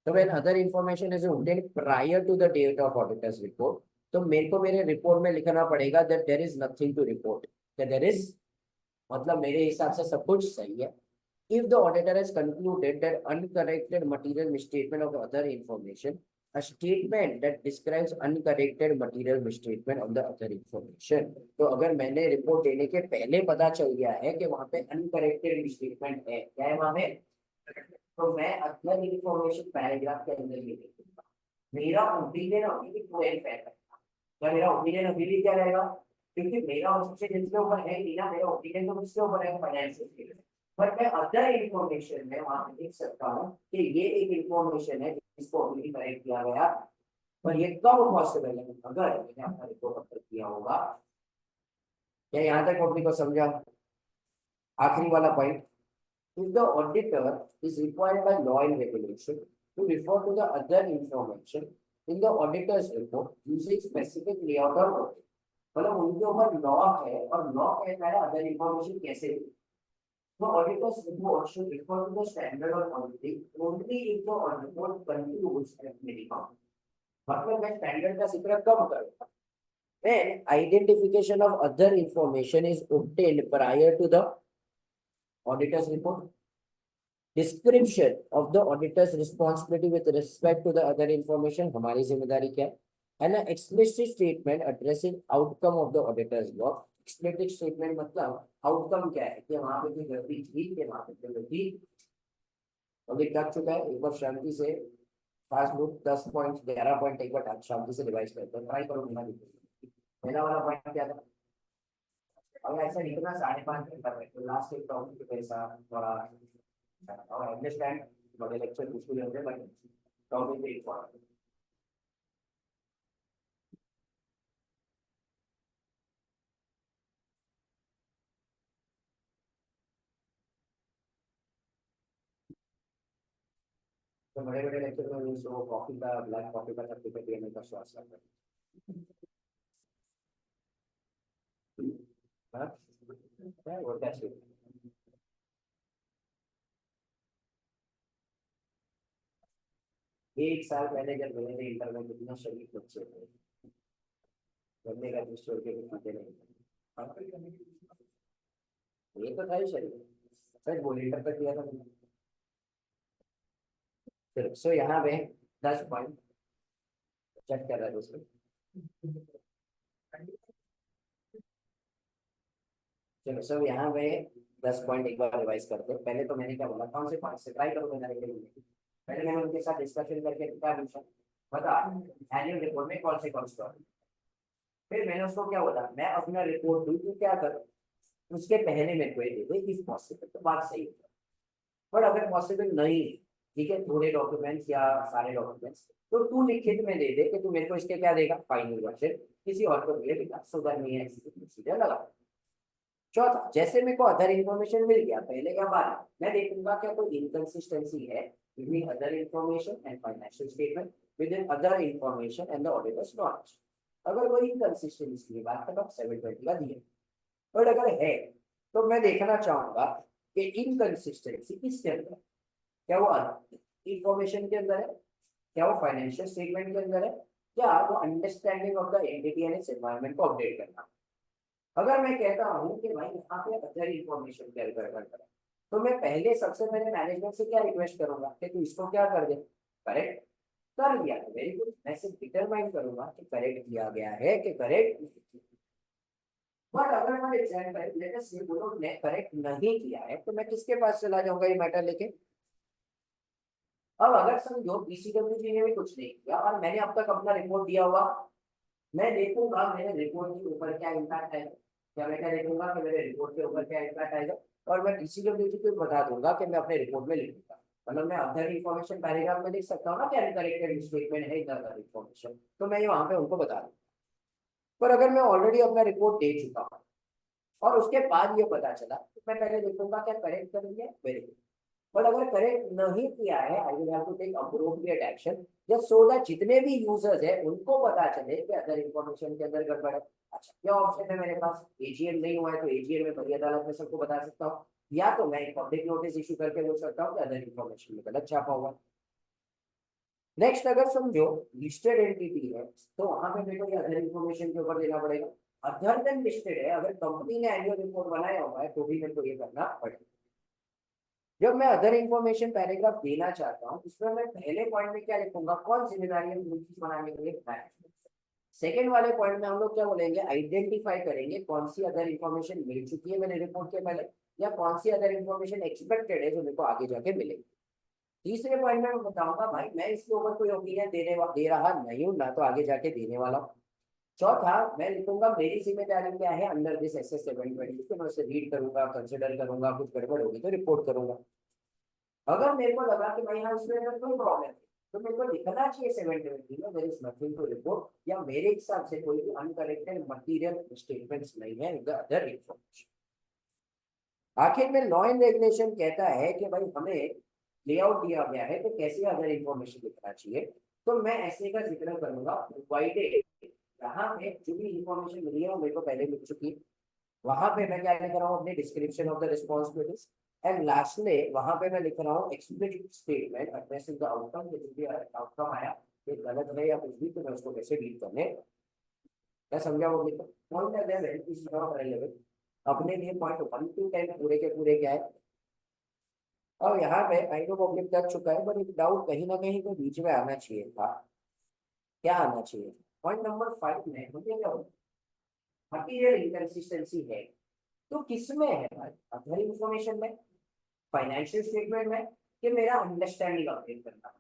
तो when other information is obtained prior to the date of auditors report, तो मेरे को मेरे रिपोर्ट में लिखना पड़ेगा that there is nothing to report. There is मतलब मेरे हिसाब से सब कुछ सही है। If the auditor has concluded that uncorrected material misstatement of other information, a statement that describes uncorrected material misstatement of the other information। तो अगर मैंने रिपोर्ट देने के पहले पता चल गया है कि वहां पे अनकरेक्टेड मिसस्टेटमेंट है, क्या है वहां पे, तो मैं अदर इंफॉर्मेशन पैराग्राफ के अंदर ये लिखूंगा। मेरा ओपिनियन अभी भी ट्रू एंड फेयर है, क्या मेरा ओपिनियन अभी भी क्या रहेगा, क्योंकि मेरा उससे जिसके ऊपर है नहीं ना, मेरा ओपिनियन तो उसके ऊपर है, फाइनेंशियल। बट मैं अदर इंफॉर्मेशन में वहां पे देख सकता हूँ कि ये एक इंफॉर्मेशन है जिसको अभी करेक्ट किया गया, पर ये कब पॉसिबल है, अगर मैंने अपना रिपोर्ट अपलोड किया होगा। क्या यहाँ तक टॉपिक को समझा? आखिरी वाला point, if the auditor is required by law and regulation to refer to the other information in the auditor's report using specific layout or order। मतलब उनके ऊपर लॉ है और लॉ कहता है अदर इंफॉर्मेशन कैसे दे। The auditor's report should refer to the standard of auditing only if the report concludes at minimum। मतलब मैं स्टैंडर्ड का जिक्र कब करूंगा, when identification of other information is obtained prior to the auditor's report। Description of the auditor's responsibility with respect to the other information, हमारी जिम्मेदारी क्या है, and an explicit statement addressing outcome of the auditor's work। Explicit statement मतलब outcome क्या है, कि वहां पे कोई गलती थी, कि वहां पे कोई गलती अभी कर चुका है। एक बार शांति से फास्ट बुक 10 पॉइंट 11 पॉइंट एक बार शांति से रिवाइज करते हैं, ट्राई करो बिना लिखे। पहला वाला पॉइंट क्या था, अगर ऐसा लिखना 5.5 घंटा है तो लास्ट एक टॉपिक पैसा थोड़ा और अंडरस्टैंड, बड़े लेक्चर मुश्किल होते हैं बट टॉपिक एक पॉइंट। तो बड़े बड़े लेक्चर में यूज वो कॉफी का, ब्लैक कॉफी का सर्टिफिकेट देने का स्वास्थ्य करता है। हाँ वो कैसे, एक साल पहले जब गए थे इंटर में कितना शरीफ बच्चे थे, बनने का जिस छोड़ के भी खाते नहीं। हाँ, ये तो था ही शरीफ। सच बोल इंटर किया था मैंने। चलो सो यहाँ पे 10 पॉइंट चेक कर रहा है उसको। चलो सो यहाँ पे 10 पॉइंट एक बार रिवाइज करते हैं। पहले तो मैंने क्या बोला, कौन से पॉइंट से ट्राई करो मेरा लिए। पहले मैंने उनके साथ डिस्कशन करके क्या पूछा, बता एनुअल रिपोर्ट में कौन से टॉपिक। फिर मैंने उसको क्या बोला, मैं अपना रिपोर्ट दूं तो क्या करूं, उसके पहले मेरे को ये दे दे इफ पॉसिबल, तो बात सही है। पर अगर पॉसिबल नहीं है, ठीक है, थोड़े डॉक्यूमेंट्स या सारे डॉक्यूमेंट्स, तो तू लिखित में दे दे कि तू मेरे को इसके क्या देगा, फाइनल वर्जन किसी और को दे देगा, सो दैट मैं एग्जीक्यूट प्रोसीजर लगा। चौथा, जैसे मेरे को अदर इन्फॉर्मेशन मिल गया पहले या बाद में, मैं देखूंगा क्या कोई इनकंसिस्टेंसी है between other information and financial statement with in other information and the auditors knowledge. अगर कोई इनकंसिस्टेंसी की बात करो 720 का दिए, और अगर है तो मैं देखना चाहूंगा कि इनकंसिस्टेंसी किसके अंदर है। क्या वो इंफॉर्मेशन के अंदर है, क्या वो फाइनेंशियल स्टेटमेंट के अंदर है, क्या वो understanding of the entity and it's environment को अपडेट करना। अगर मैं कहता हूँ कि भाई यहाँ पे अदर इन्फॉर्मेशन क्या रिक्वायरमेंट है, तो मैं पहले सबसे पहले मैनेजमेंट से क्या रिक्वेस्ट करूंगा कि तू इसको क्या कर दे, करेक्ट कर दिया तो वेरी गुड, मैं सिर्फ डिटरमाइन करूंगा कि करेक्ट किया गया है कि करेक्ट। बट अगर मैं एग्जाम्पल लेट अस से बोलो मैं करेक्ट नहीं किया है, तो मैं किसके पास चला जाऊंगा ये मैटर लेके। अब अगर समझो बीसीडब्ल्यू ने भी कुछ नहीं किया और मैंने अब तक अपना रिपोर्ट दिया हुआ, मैं देखूंगा मेरे रिपोर्ट के ऊपर क्या इम्पैक्ट आएगा। क्या मैं क्या देखूंगा कि मेरे रिपोर्ट के ऊपर क्या इम्पैक्ट आएगा, और मैं डीसीडब्ल्यू को बता दूंगा कि मैं अपने रिपोर्ट में लिखूंगा। मतलब मैं अदर इन्फॉर्मेशन पैराग्राफ में लिख सकता हूँ ना कि अनकरेक्टेड स्टेटमेंट है इधर अदर इन्फॉर्मेशन, तो मैं ये वहां पे उनको बता दूँ। पर अगर मैं ऑलरेडी अपना रिपोर्ट दे चुका हूँ और उसके बाद ये पता चला, तो मैं पहले देखूंगा क्या करेक्ट करेंगे, वेरी गुड। बट अगर करेक्ट नहीं किया है, I will have to take appropriate action just so that जितने भी यूजर्स है उनको पता चले कि अदर इन्फॉर्मेशन के अंदर गड़बड़ है। अच्छा क्या ऑप्शन है मेरे पास, एजीएम नहीं हुआ है तो एजीएम में बड़ी अदालत में सबको बता सकता हूँ, या तो मैं एक पब्लिक नोटिस इशू करके बोल सकता हूँ कि अदर इन्फॉर्मेशन में गलत छापा हुआ। नेक्स्ट, अगर समझो लिस्टेड एंटिटी है तो वहां पे मेरे को ये अदर इन्फॉर्मेशन के ऊपर देना पड़ेगा। अदर देन लिस्टेड है, अगर कंपनी ने एनुअल रिपोर्ट बनाया हुआ है तो भी मेरे को ये करना पड़ेगा। जब मैं अदर इन्फॉर्मेशन पैराग्राफ देना चाहता हूँ, इसमें मैं पहले पॉइंट में क्या लिखूंगा, कौन जिम्मेदारी है चीज बनाने के लिए, मैनेजमेंट। सेकेंड वाले पॉइंट में हम लोग क्या बोलेंगे, आइडेंटिफाई करेंगे कौन सी अदर इन्फॉर्मेशन मिल चुकी है मेरे रिपोर्ट के पहले, या कौन सी अदर इन्फॉर्मेशन एक्सपेक्टेड है जो मेरे को आगे जाके मिलेगी। तीसरे पॉइंट में मैं बताऊंगा भाई मैं इसके ऊपर कोई ओपिनियन दे रहा नहीं हूँ, ना तो आगे जाके देने वाला हूँ। चौथा, मैं लिखूंगा मेरी जिम्मेदारी क्या है अंडर दिस SS 720, मैं उसे रीड करूंगा, कंसिडर करूंगा, कुछ गड़बड़ होगी तो रिपोर्ट करूंगा। अगर मेरे को लगा कि भाई हाँ इसमें अगर कोई प्रॉब्लम है, तो मेरे को लिखना चाहिए 720 में there is nothing to report, या मेरे हिसाब से कोई भी अनकरेक्टेड मटेरियल स्टेटमेंट्स नहीं है इन द अदर इन्फॉर्मेशन। आखिर में लॉ एंड रेगुलेशन कहता है कि भाई हमें लेआउट दिया गया है तो कैसे अदर इन्फॉर्मेशन लिखना चाहिए, तो मैं ऐसे का जिक्र करूंगा प्रोवाइडेड। यहाँ पे जो भी इन्फॉर्मेशन मिली है वो मेरे को पहले मिल चुकी है, वहां पे मैं क्या लिख रहा हूँ, अपनी description of the responsibilities. And lastly वहां पे मैं लिख रहा हूँ explicit statement addressing the outcome, जो भी आउटकम आया ये गलत है या कुछ भी, तो मैं उसको कैसे डील करने, मैं समझा वो लिखो। पॉइंट अगर इज नॉट रेलेवेंट, अपने लिए पॉइंट 1 to 10 पूरे के पूरे क्या है। और यहाँ पे आई नो पब्लिक तक चुका है, पर एक डाउट कहीं ना कहीं तो बीच में आना चाहिए था। क्या आना चाहिए, पॉइंट नंबर 5 में मुझे क्या मटीरियल इनकंसिस्टेंसी है, तो किसमें है भाई, अदर इंफॉर्मेशन में, फाइनेंशियल स्टेटमेंट में, कि मेरा अंडरस्टैंडिंग अपडेट करना।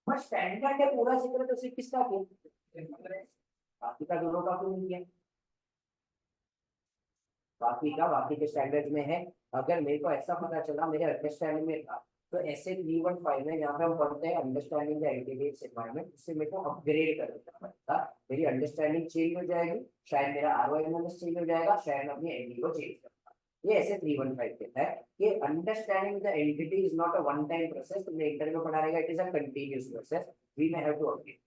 बट स्टैंडर्ड है पूरा जिक्र तो सिर्फ किसका किया, बाकी का दोनों का क्यों नहीं किया। बाकी के स्टैंडर्ड में है। अगर मेरे को ऐसा पता चला मेरे अंडरस्टैंडिंग में था, तो ऐसे 315 में यहाँ पे हम पढ़ते हैं अंडरस्टैंडिंग द एंटिटीज एनवायरनमेंट, इससे मेरे को अपग्रेड कर देना पड़ता, मेरी अंडरस्टैंडिंग चेंज हो जाएगी, शायद मेरा ROI चेंज हो जाएगा, शायद अपनी एंटिटी को चेंज करना। ये ऐसे 315 कहता है कि understanding the entity is not a one time process, तुमने इंटर में पढ़ा रहेगा, it is a continuous process, we may have to update.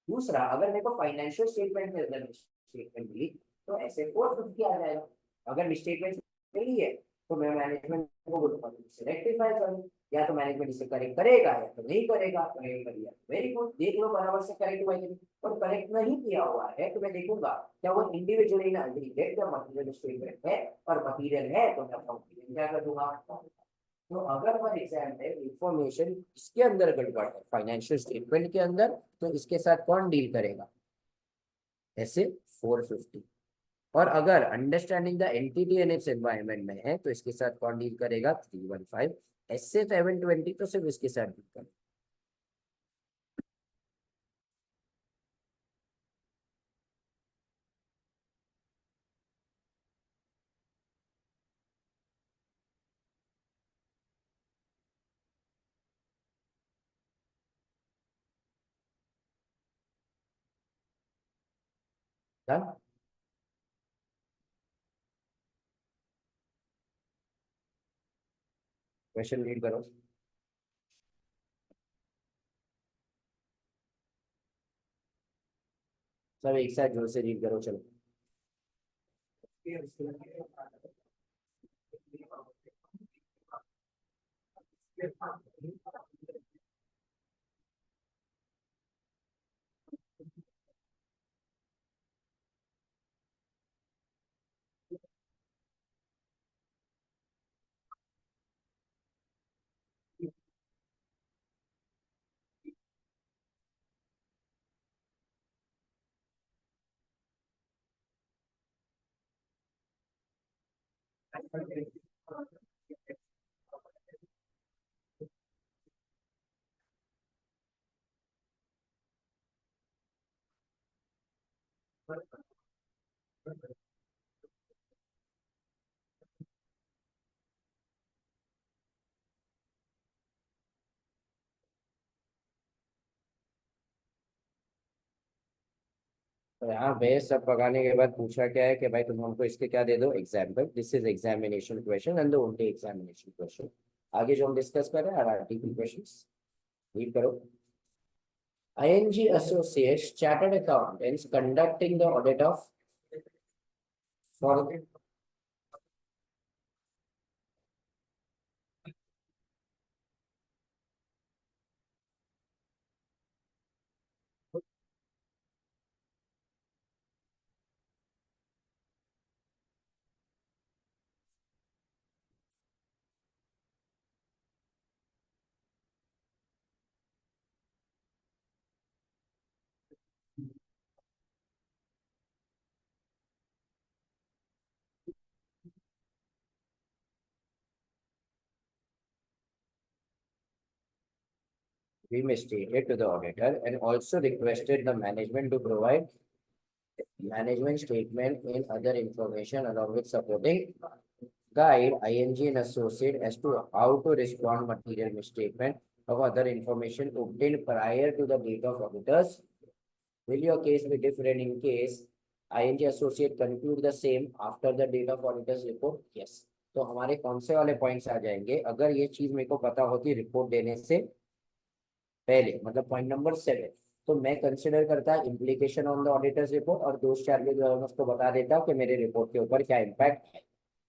दूसरा, अगर मेरे को फाइनेंशियल स्टेटमेंट के अंदर स्टेटमेंट मिली, तो ऐसे 450 आ जाएगा। अगर स्टेटमेंट मिली है तो मैं मैनेजमेंट को बोलूंगा रेक्टिफाई करूँ। या तो मैनेजमेंट इसे करेक्ट करेगा या तो नहीं करेगा, करेक्ट कर दिया वेरी गुड, देख लो बराबर से करेक्ट हुआ है कि नहीं। और करेक्ट नहीं किया हुआ है तो मैं देखूंगा क्या वो इंडिविजुअली ना एग्रीगेट द मटेरियल स्टेटमेंट है, और मटेरियल है तो मैं कंप्लीट क्या कर दूंगा। तो अगर फॉर एग्जाम्पल इंफॉर्मेशन इसके अंदर गड़बड़ है फाइनेंशियल स्टेटमेंट के अंदर, तो इसके साथ कौन डील करेगा, ऐसे 450। और अगर understanding the entity and it's environment में है तो इसके साथ कौन डील करेगा, 315। ऐसे 720 तो सिर्फ इसके साथ डील करेगा। क्वेश्चन रीड करो। सब एक साथ जोर से रीड करो चलो। तो यहाँ बेस सब पकाने के बाद पूछा क्या है कि भाई तुम हमको इसके क्या दे दो example, this is examination question and the only examination question. आगे जो हम डिस्कस कर रहे हैं आरआरटी की क्वेश्चंस, रीड करो। ING Associates Chartered Accountants conducting the audit of for reinstated to the auditor and also requested the management to provide management statement and other information along with supporting guide ING and associate as to how to respond material misstatement of other information obtained prior to the date of auditors. Will your case be different in case ING associate conclude the same after the date of auditors report? Yes. तो हमारे कौन से वाले points आ जाएंगे अगर ये चीज मेरे को पता होती रिपोर्ट देने से पहले, मतलब पॉइंट नंबर 7। तो मैं कंसिडर करता implication on the auditors report और दो चार के द्वारा मैं उसको बता देता कि मेरे रिपोर्ट के ऊपर क्या इम्पैक्ट है।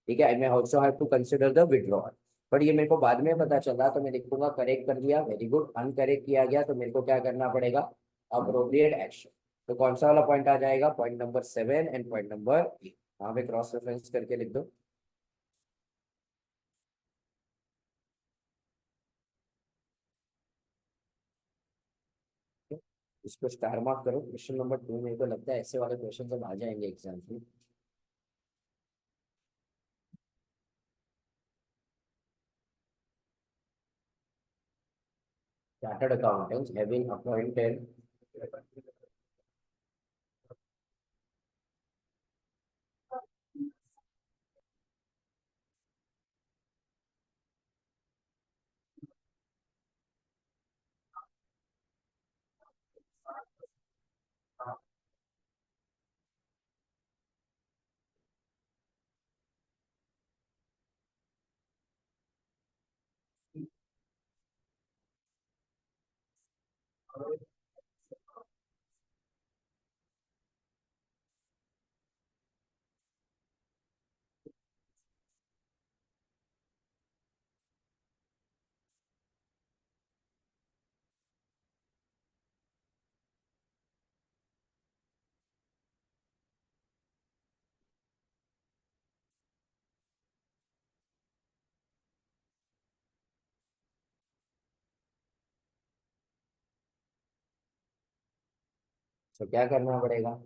ठीक है, आई मैं also have to consider the withdrawal. But ये मेरे को बाद में पता चला तो मैं लिखूंगा करेक्ट कर दिया वेरी गुड, अनकरेक्ट किया गया तो मेरे को क्या करना पड़ेगा, अप्रोप्रिएट एक्शन। तो कौन सा वाला पॉइंट आ जाएगा, point number 7 and point number 8। वहां पे क्रॉस रेफरेंस करके लिख दो। इसको स्टार मार्क करो। क्वेश्चन नंबर 2 मेरे को लगता है ऐसे वाले क्वेश्चन सब आ जाएंगे एग्जाम में। Chartered accountants having appointed तो क्या करना पड़ेगा,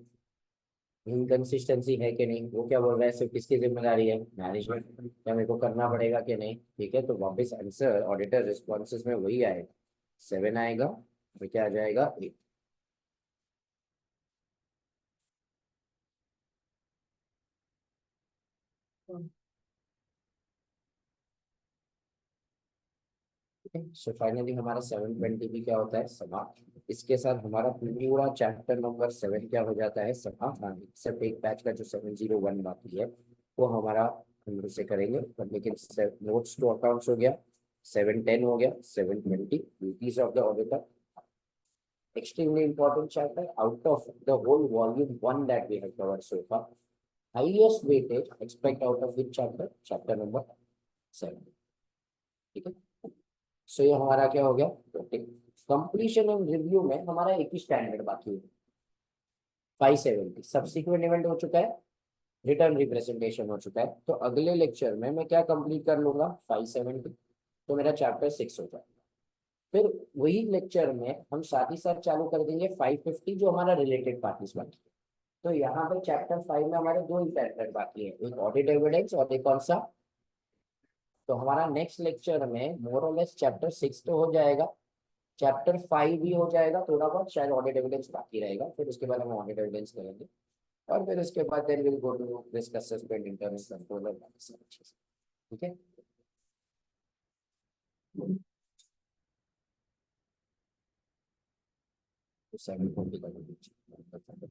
इनकंसिस्टेंसी है कि नहीं, वो क्या बोल रहा है, सिर्फ किसकी जिम्मेदारी है, मैनेजमेंट, क्या मेरे को करना पड़ेगा कि नहीं। ठीक है, तो वापस आंसर ऑडिटर रिस्पॉन्सेज में वही आएगा, 7 आएगा, और क्या आ जाएगा, 8। सो फाइनली हमारा 720 भी क्या होता है, समाप्त। इसके साथ हमारा पूरा चैप्टर नंबर 7 क्या हो जाता है, समाप्त। हाँ, सिर्फ एक बैच का जो 701 बाकी है वो हमारा हम उसे करेंगे, पर लेकिन नोट्स टू अकाउंट्स हो गया, 710 हो गया, 720 duties of the auditor, extremely important chapter out of the whole volume 1 that we have covered so far. Highest weightage expect out of which chapter, chapter number 7। ठीक है, सो ये हमारा क्या हो गया, कंप्लीशन एंड रिव्यू में हमारा एक ही स्टैंडर्ड बाकी है, 570 सब्सिक्वेंट इवेंट हो चुका है, रिटर्न रिप्रेजेंटेशन हो चुका है। तो अगले लेक्चर में मैं क्या कंप्लीट कर लूंगा, 570, तो मेरा चैप्टर 6 हो जाएगा। फिर वही लेक्चर में हम साथ ही साथ चालू कर देंगे 550, जो हमारा रिलेटेड पार्टीज बाकी है। तो यहाँ पे चैप्टर 5 में हमारे दो ही चैप्टर बाकी है, एक ऑडिट एविडेंस और एक कौन सा। तो हमारा नेक्स्ट लेक्चर में मोर और लेस चैप्टर 6 तो हो जाएगा, चैप्टर 5 भी हो जाएगा, थोड़ा बहुत शायद ऑडिट एविडेंस बाकी रहेगा, फिर उसके बाद हम ऑडिट एविडेंस करेंगे, और फिर उसके बाद then will go to discuss suspend internal control और बाकी सारी चीजें। ठीक है, तो 7 कर दीजिए।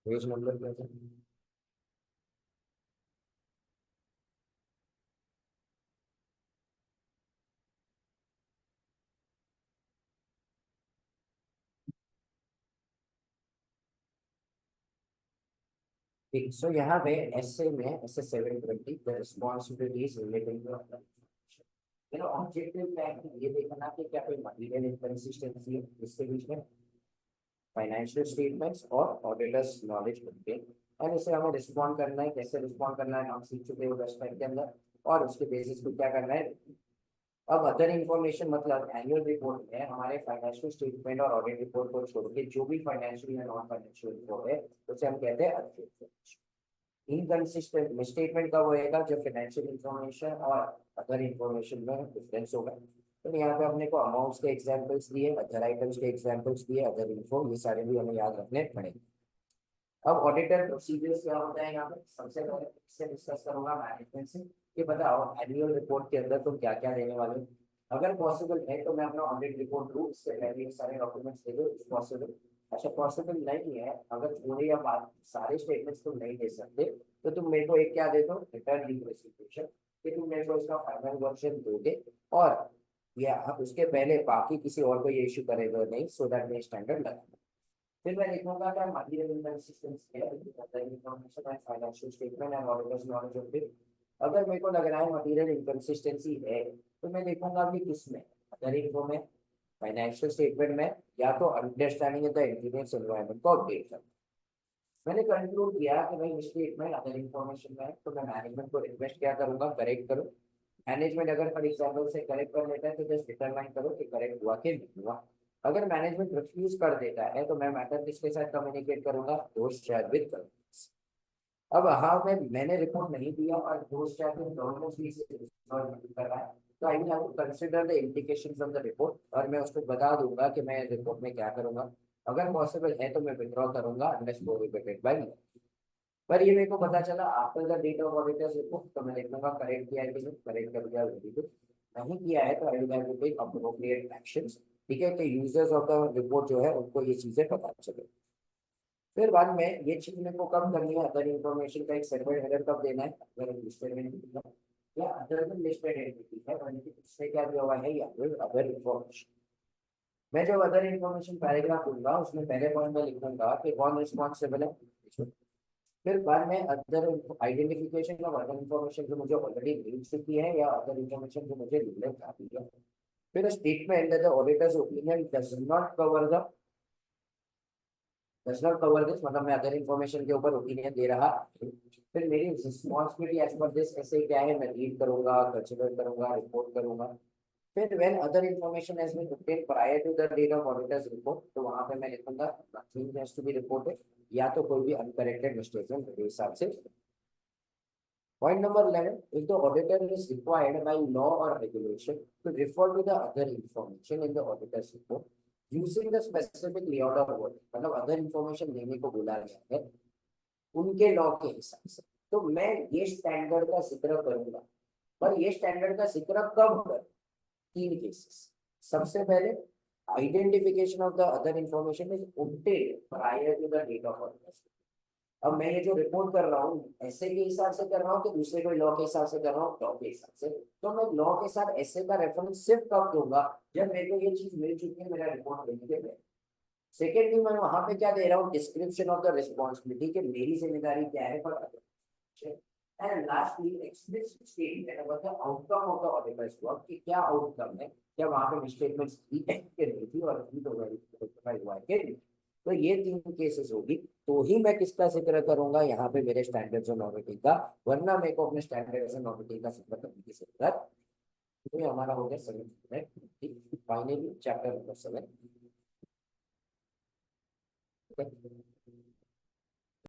पेज नंबर क्या था, ठीक। सो यहाँ पे एसए में SA 720 the responsibilities relating to मेरा ऑब्जेक्टिव क्या है, ये देखना कि क्या कोई मटेरियल इनकंसिस्टेंसी है इसके बीच में, फाइनेंशियल स्टेटमेंट्स और ऑडिटर्स नॉलेज कंटेन, और इसे हमें रिस्पॉन्ड करना है, कैसे रिस्पॉन्ड करना है हम सीख चुके हैं वेबसाइट के अंदर, और उसके बेसिस पे क्या करना है। अब अदर इन्फॉर्मेशन मतलब एनुअल रिपोर्ट में हमारे फाइनेंशियल स्टेटमेंट और ऑडिट रिपोर्ट को छोड़ के जो भी फाइनेंशियल या नॉन फाइनेंशियल रिपोर्ट है उसे हम कहते हैं अदर इन्फॉर्मेशन। इनकंसिस्टेंट मिसस्टेटमेंट कब होएगा, जब फाइनेंशियल इंफॉर्मेशन और अदर इंफॉर्मेशन में डिफरेंस होगा। तो यहाँ पे अपने को अमाउंट्स के एग्जांपल्स दिए, अदर आइटम्स के एग्जांपल्स दिए, अदर इन्फो, ये सारे भी हमें याद रखने पड़ेंगे। अब ऑडिटर प्रोसीजर्स क्या होता है, यहाँ पे सबसे पहले इससे डिस्कस करूंगा मैनेजमेंट से, ये बताओ एनुअल रिपोर्ट के अंदर तुम क्या क्या देने वाले हो। अगर पॉसिबल है तो मैं अपना ऑडिट रिपोर्ट दूँ, इससे पहले ये सारे डॉक्यूमेंट्स दे दो, पॉसिबल। अच्छा पॉसिबल नहीं है, अगर थोड़ी या बात सारे स्टेटमेंट्स तुम नहीं दे सकते, तो तुम मेरे को एक क्या दे दो, रिटर्न रिप्रेजेंटेशन, कि तुम मेरे को इसका फाइनल वर्जन दोगे, और या आप उसके पहले बाकी किसी और को ये इशू करेगा नहीं, सो दैट मैं स्टैंडर्ड लगा। फिर मैं देखूंगा क्या मटेरियल इनकंसिस्टेंसी है, information and financial statement and auditors knowledge of it. अगर मेरे को लग रहा है मटेरियल इनकंसिस्टेंसी है, तो मैं देखूंगा कि किसमें, अगर इनको में, फाइनेंशियल स्टेटमेंट में, या तो अंडरस्टैंडिंग द इंटीरियर एनवायरनमेंट को अपडेट कर। मैंने कंक्लूड किया कि भाई स्टेटमेंट अदर इन्फॉर्मेशन में है, तो मैं मैनेजमेंट को रिक्वेस्ट क्या करूंगा, करेक्ट करो। मैनेजमेंट अगर फॉर एग्जाम्पल से करेक्ट कर लेता है तो जस्ट डिटरमाइन करो कि करेक्ट हुआ कि नहीं हुआ। अगर मैनेजमेंट रिफ्यूज कर देता है तो मैं मैटर किसके साथ कम्युनिकेट करूंगा, दोस्त शेयर विद करूंगा। अब हाँ मैंने रिपोर्ट नहीं दिया और दोस्त शेयर विद गवर्नेंस भी इसे रिजॉल्व नहीं कर रहा है, तो I will have to consider the indication from the report, और मैं उसको बता दूंगा कि मैं रिपोर्ट में क्या करूंगा। अगर पॉसिबल है तो मैं विड्रॉ करूंगा अनलेस प्रोहिबिटेड बाय। पर ये मेरे को पता चला after the date of auditors report, तो मैं देखूंगा करेक्ट किया है कि नहीं, करेक्ट कर दिया वेरी गुड, नहीं किया है तो I will have to take appropriate actions. ठीक है, कि यूजर्स ऑफ द रिपोर्ट जो है उनको ये चीजें पता चले। फिर बाद में ये चीज मेरे को कब करनी है, अदर इन्फॉर्मेशन का एक सर्वर हेडर कब देना है, अगर लिस्टेड एंटिटी है या अदर देन लिस्टेड एंटिटी है, और इससे क्या दिया हुआ है, या अदर इन्फॉर्मेशन। मैं जब अदर इन्फॉर्मेशन पैराग्राफ दूंगा उसमें पहले पॉइंट में लिखूंगा कि कौन रिस्पॉन्सिबल है। फिर बाद में other identification of other information जो मुझे ऑलरेडी मिल चुकी है, या अदर इन्फॉर्मेशन जो मुझे रिलेट आती है। फिर statement the auditors opinion does not cover the does not cover this, मतलब मैं अदर इन्फॉर्मेशन के ऊपर ओपिनियन दे रहा, फिर मेरी रिस्पॉन्सिबिलिटी एज पर दिस ऐसे क्या है, मैं रीड करूंगा, कंसिडर करूंगा, रिपोर्ट करूंगा। फिर when other information has been obtained prior to the date of auditor's report, तो वहां पे मैं लिखूंगा nothing has to be reported, या तो कोई भी अनकरेक्टेड मिस्टेक है मेरे हिसाब से। Point number 11, if the auditor is required by law or regulation to refer to the other information in the auditor's report using the specific layout of word, मतलब other information देने को बोला गया है उनके लॉ के हिसाब से, तो मैं ये स्टैंडर्ड का जिक्र करूंगा। पर ये स्टैंडर्ड का जिक्र कब कर, तीन केसेस। सबसे पहले, identification of the other information is obtained prior to the date of auditor's। अब मैं ये जो रिपोर्ट कर रहा हूँ ऐसे के हिसाब से कर रहा हूँ कि दूसरे कोई लॉ के हिसाब से कर रहा हूँ, लॉ के हिसाब से, तो मैं लॉ के साथ ऐसे का रेफरेंस सिर्फ कब दूंगा जब मेरे को ये चीज मिल चुकी है मेरा रिपोर्ट देने के पहले। सेकेंडली, मैं वहां पे क्या दे रहा हूँ, डिस्क्रिप्शन ऑफ द रिस्पॉन्सिबिलिटी कि मेरी जिम्मेदारी क्या है for other. And lastly, explicit statement about the outcome of the auditors work, कि क्या आउटकम है, क्या वहां पे मिसस्टेटमेंट्स की है कि नहीं थी और की तो वेरीफाई हुआ है कि नहीं। तो ये तीन केसेस होगी, तो ही मैं किसका जिक्र करूंगा यहाँ पे, मेरे स्टैंडर्ड्स ऑन ऑडिटिंग का, वरना मेरे को अपने स्टैंडर्ड्स ऑन ऑडिटिंग का जिक्र करने की जरूरत। तो ये हमारा हो गया 7, फाइनली चैप्टर नंबर 7।